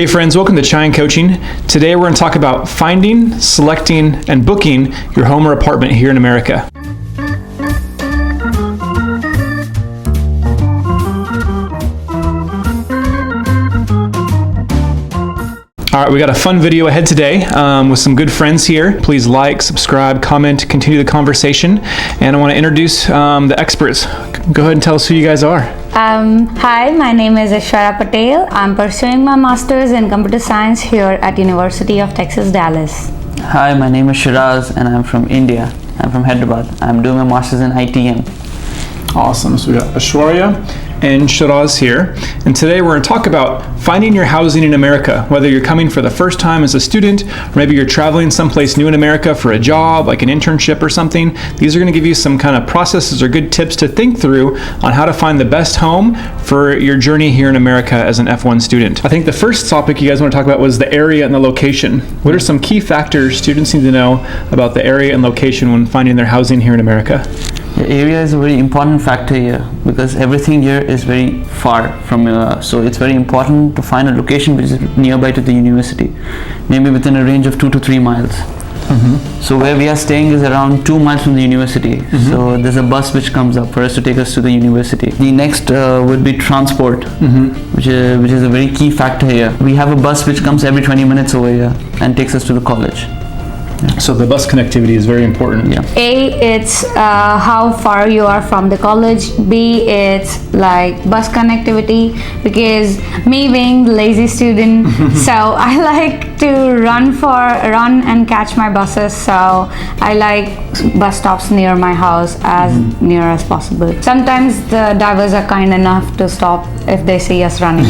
Hey friends, welcome to Chai and Coaching. Today we're going to talk about finding, selecting, and booking your home or apartment here in America. All right, we got a fun video ahead today with some good friends here. Please like, subscribe, comment, continue the conversation. And I want to introduce the experts. Go ahead and tell us who you guys are. Hi, my name is Aishwarya. I'm pursuing my master's in computer science here at University of Texas, Dallas. Hi, my name is Sheraaz and I'm from India. I'm from Hyderabad. I'm doing my master's in ITM. Awesome. So we got Aishwarya and Sheraaz here. And today we're going to talk about finding your housing in America, whether you're coming for the first time as a student, or maybe you're traveling someplace new in America for a job, like an internship or something. These are going to give you some kind of processes or good tips to think through on how to find the best home for your journey here in America as an F1 student. I think the first topic you guys want to talk about was the area and the location. What are some key factors students need to know about the area and location when finding their housing here in America? The area is a very important factor here because everything here is very far from so it's very important to find a location which is nearby to the university, maybe within a range of 2 to 3 miles. So where we are staying is around 2 miles from the university. So there's a bus which comes up for us to take us to the university. The next would be transport, which is a very key factor here. We have a bus which comes every 20 minutes over here and takes us to the college. So the bus connectivity is very important. Yeah. A, it's how far you are from the college. B, it's like bus connectivity, because me being the lazy student, so I like to run and catch my buses. So I like bus stops near my house as near as possible. Sometimes the drivers are kind enough to stop if they see us running.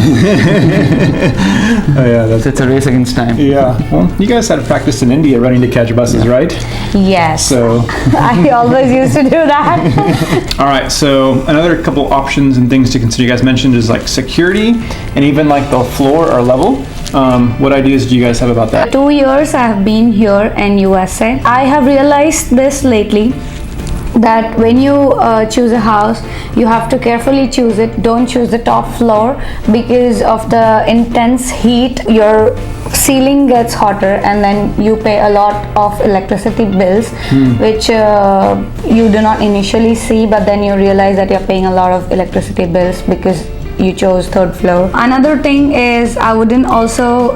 Oh yeah, It's a race against time. yeah. Well, you guys had practice in India running to catch buses, right? Yes. So I always used to do that. all right, so another couple options and things to consider you guys mentioned is like security and even like the floor or level. What ideas do you guys have about that? 2 years I have been here in USA. I have realized this lately, that when you choose a house, you have to carefully choose it. Don't choose the top floor because of the intense heat. Your ceiling gets hotter and then you pay a lot of electricity bills, which you do not initially see, but then you realize that you're paying a lot of electricity bills because you chose 3rd floor. Another thing is I wouldn't also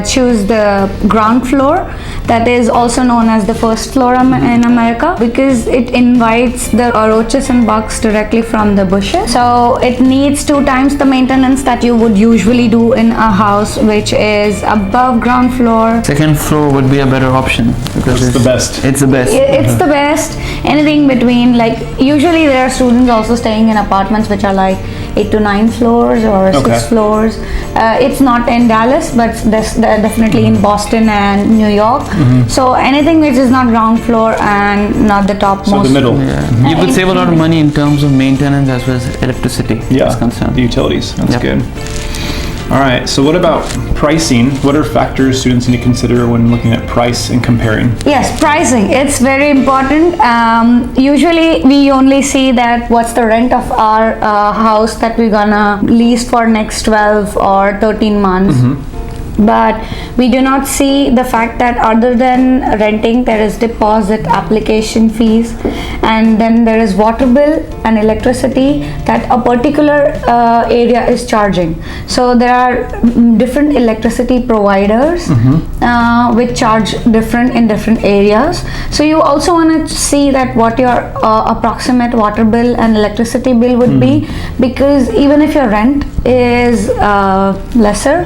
choose the ground floor, that is also known as the 1st floor in America, because it invites the roaches and bugs directly from the bushes. So it needs 2 times the maintenance that you would usually do in a house which is above ground floor. 2nd floor would be a better option because It's the best. It's the best. It's the best. Anything between, like, usually there are students also staying in apartments which are like 8 to 9 floors or 6 floors. It's not in Dallas, but there's definitely in Boston and New York. So anything which is not ground floor and not the topmost. So the middle. Yeah. You could save a lot of money in terms of maintenance as well as electricity is concerned. The utilities. That's Yep. good. All right, so what about pricing? What are factors students need to consider when looking at price and comparing? Yes, pricing. It's very important. Usually we only see that what's the rent of our house that we're gonna lease for next 12 or 13 months. But we do not see the fact that other than renting, there is deposit, application fees, and then there is water bill and electricity that a particular area is charging. So there are different electricity providers which charge different in different areas. So you also want to see that what your approximate water bill and electricity bill would be, because even if your rent is lesser,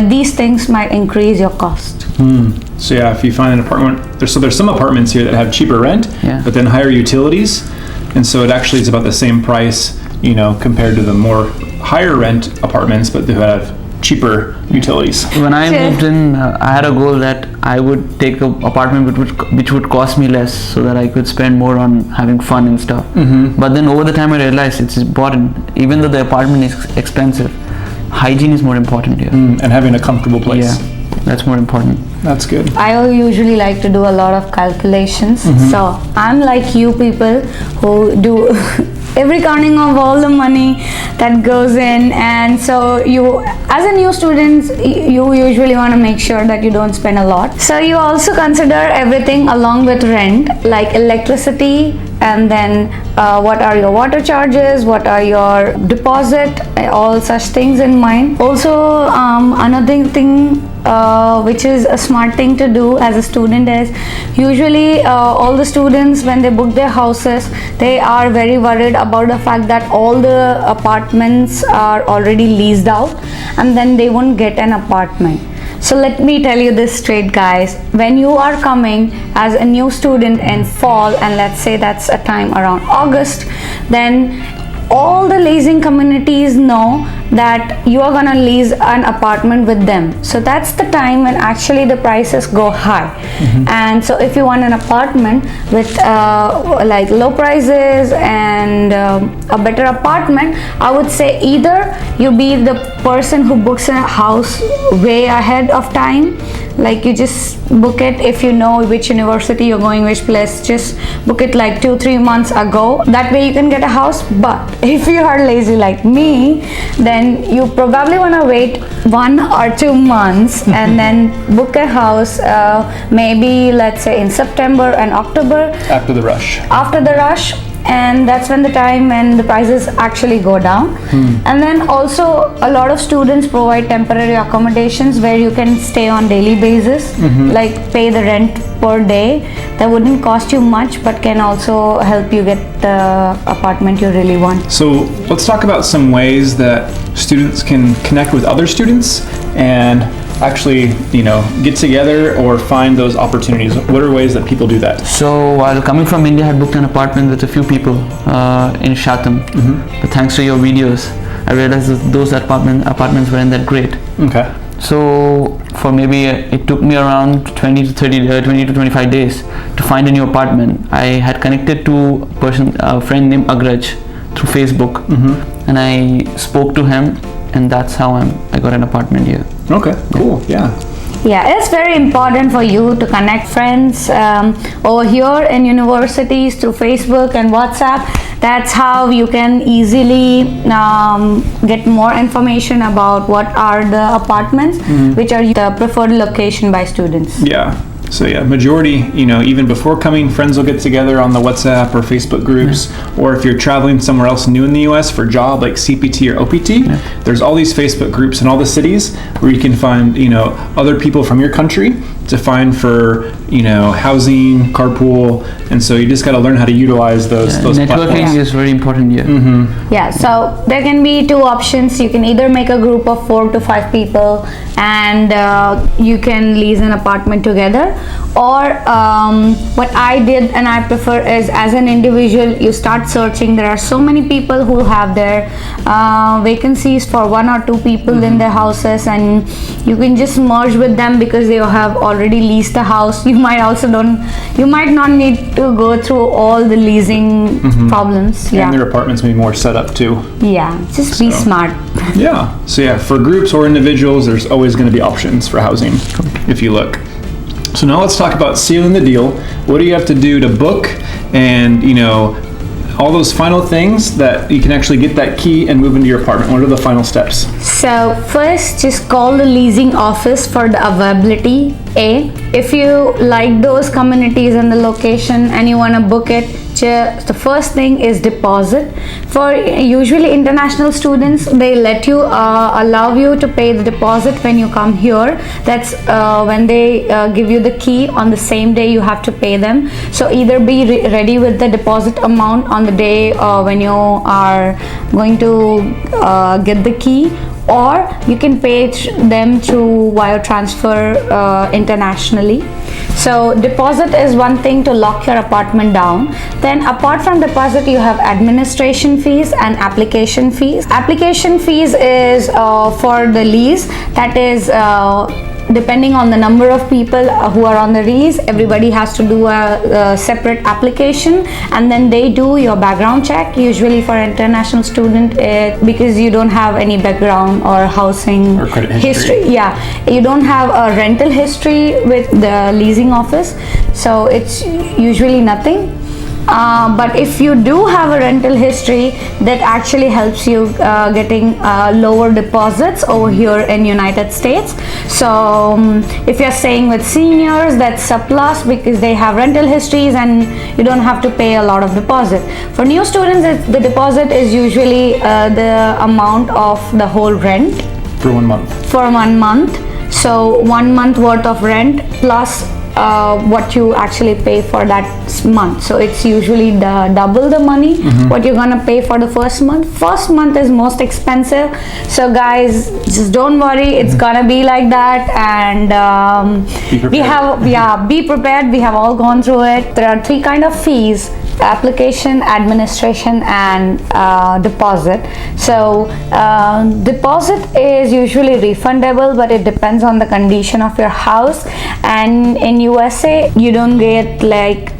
these things might increase your cost. So yeah, if you find an apartment, there's some apartments here that have cheaper rent, but then higher utilities, and so it actually is about the same price, you know, compared to the more higher rent apartments, but who have cheaper utilities. When I moved in, I had a goal that I would take an apartment which would cost me less so that I could spend more on having fun and stuff. But then over the time I realized it's important, even though the apartment is expensive, hygiene is more important here. And having a comfortable place. Yeah, that's more important. That's good. I usually like to do a lot of calculations. So I'm like you people who do every counting of all the money that goes in. And so you, as a new student, you usually want to make sure that you don't spend a lot. So you also consider everything along with rent, like electricity, and then what are your water charges, what are your deposit, all such things in mind. Also, another thing which is a smart thing to do as a student is, usually all the students, when they book their houses, they are very worried about the fact that all the apartments are already leased out and then they won't get an apartment. So let me tell you this straight, guys. When you are coming as a new student in fall, and let's say that's a time around August, then all the leasing communities know that you are gonna lease an apartment with them. So that's the time when actually the prices go high. And so if you want an apartment with like low prices and a better apartment, I would say either you be the person who books a house way ahead of time, like you just book it. If you know which university you're going, which place, just book it like 2-3 months ago. That way you can get a house. But if you are lazy like me, then you probably want to wait 1 or 2 months and then book a house, maybe let's say in September and October, After the rush. and that's when the time when the prices actually go down. And then also a lot of students provide temporary accommodations where you can stay on daily basis, like pay the rent per day. That wouldn't cost you much but can also help you get the apartment you really want. So let's talk about some ways that students can connect with other students and actually, get together or find those opportunities. What are ways that people do that? So while coming from India, I had booked an apartment with a few people in Chatham. But thanks to your videos, I realized that those apartments weren't that great. Okay. So for maybe it took me around 20 to 25 days to find a new apartment. I had connected to a friend named Agraj through Facebook, and I spoke to him, and that's how I got an apartment here. Okay, cool, yeah. Yeah, it's very important for you to connect friends over here in universities through Facebook and WhatsApp. That's how you can easily get more information about what are the apartments which are the preferred location by students. Yeah. So yeah, majority, even before coming, friends will get together on the WhatsApp or Facebook groups, or if you're traveling somewhere else new in the US for a job like CPT or OPT, there's all these Facebook groups in all the cities where you can find, other people from your country to find for, housing, carpool, and so you just got to learn how to utilize those networking platforms. is very important here. Yeah, so there can be 2 options. You can either make a group of 4 to 5 people and you can lease an apartment together, or what I did and I prefer is, as an individual, you start searching. There are so many people who have their vacancies for 1 or 2 people in their houses, and you can just merge with them because they have already leased the house. You might not need to go through all the leasing problems. And their apartments may be more set up too. Yeah, just be smart. Yeah. So yeah, for groups or individuals, there's always going to be options for housing if you look. So now let's talk about sealing the deal. What do you have to do to book, and all those final things that you can actually get that key and move into your apartment? What are the final steps? So first, just call the leasing office for the availability. If you like those communities and the location and you want to book it, the first thing is deposit. For usually international students, they let you allow you to pay the deposit when you come here. That's when they give you the key. On the same day you have to pay them. So either be ready with the deposit amount on the day when you are going to get the key, or you can pay them through wire transfer internationally. So deposit is one thing to lock your apartment down. Then apart from deposit, you have administration fees and application fees. Application fees is for the lease. That is depending on the number of people who are on the lease, everybody has to do a separate application, and then they do your background check. Usually for international student, because you don't have any background or housing or credit history. You don't have a rental history with the leasing office, so it's usually nothing. But if you do have a rental history, that actually helps you getting lower deposits over here in United States. So if you're staying with seniors, that's a plus because they have rental histories and you don't have to pay a lot of deposit. For new students, the deposit is usually the amount of the whole rent For 1 month. for 1 month. So 1 month worth of rent plus what you actually pay for that month. So it's usually double the money what you're gonna pay for the first month. First month is most expensive. So guys, just don't worry, it's gonna be like that. And be prepared. We have all gone through it. There are 3 kind of fees: application, administration, and deposit. So deposit is usually refundable, but it depends on the condition of your house. And in USA, you don't get like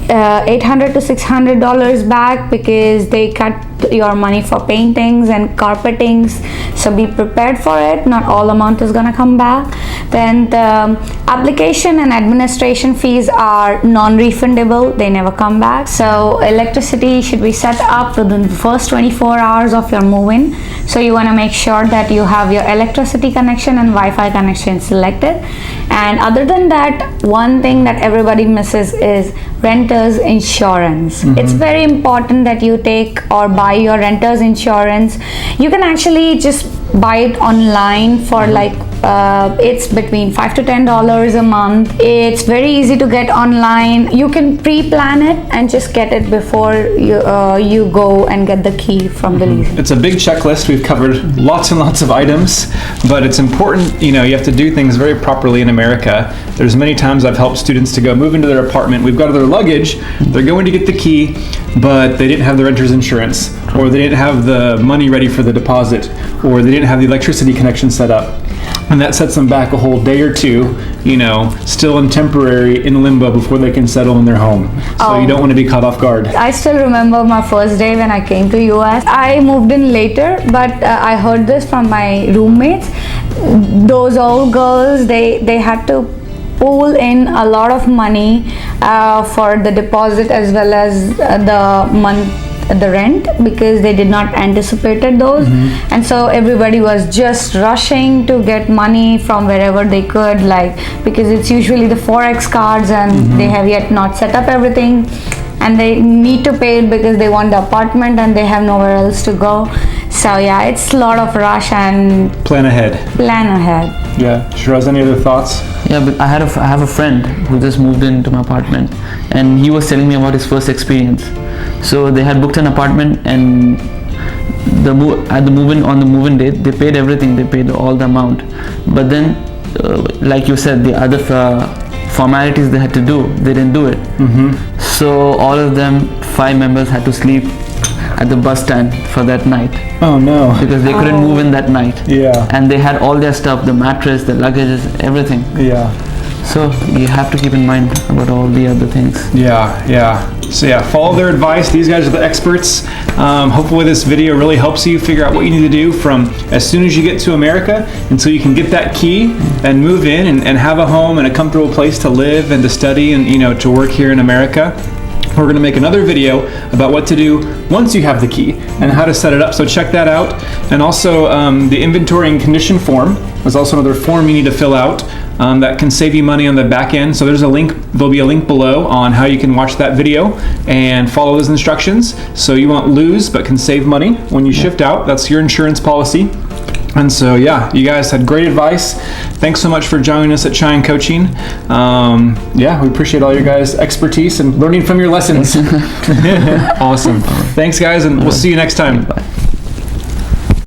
$800 to $600 back because they cut your money for paintings and carpetings. So be prepared for it. Not all amount is gonna come back. Then the application and administration fees are non-refundable. They never come back. So electricity should be set up within the first 24 hours of your move-in. So you wanna make sure that you have your electricity connection and Wi-Fi connection selected. And other than that, one thing that everybody misses is renter's insurance. It's very important that you take or buy your renter's insurance. You can actually just buy it online for like it's between $5 to $10 a month. It's very easy to get online. You can pre-plan it and just get it before you go and get the key from the lease. It's a big checklist. We've covered lots and lots of items, but it's important, you have to do things very properly in America. There's many times I've helped students to go move into their apartment. We've got their luggage, they're going to get the key, but they didn't have the renter's insurance, or they didn't have the money ready for the deposit, or they didn't have the electricity connection set up. And that sets them back a whole day or two, still in temporary, in limbo before they can settle in their home. So you don't want to be caught off guard. I still remember my first day when I came to US. I moved in later, but I heard this from my roommates. Those old girls, they had to pull in a lot of money for the deposit as well as the rent because they did not anticipated those. And so everybody was just rushing to get money from wherever they could, because it's usually the Forex cards and they have yet not set up everything and they need to pay it because they want the apartment and they have nowhere else to go. So yeah, it's a lot of rush and plan ahead. Yeah. Sheraaz, any other thoughts? Yeah, but I have a friend who just moved into my apartment, and he was telling me about his first experience. So they had booked an apartment, and on the move-in date, they paid everything. They paid all the amount, but then, like you said, the other formalities they had to do, they didn't do it. So all of them, 5 members, had to sleep at the bus stand for that night. Oh no. Because they couldn't move in that night. Yeah. And they had all their stuff, the mattress, the luggages, everything. Yeah. So you have to keep in mind about all the other things. So follow their advice. These guys are the experts. Hopefully this video really helps you figure out what you need to do from as soon as you get to America until you can get that key and move in and have a home and a comfortable place to live and to study and to work here in America. We're going to make another video about what to do once you have the key and how to set it up. So check that out. And also the inventory and condition form is also another form you need to fill out that can save you money on the back end. So there'll be a link below on how you can watch that video and follow those instructions so you won't lose but can save money when you shift out. That's your insurance policy. And so, you guys had great advice. Thanks so much for joining us at Cheyenne Coaching. We appreciate all your guys' expertise and learning from your lessons. Awesome. Thanks, guys, and we'll see you next time. Bye.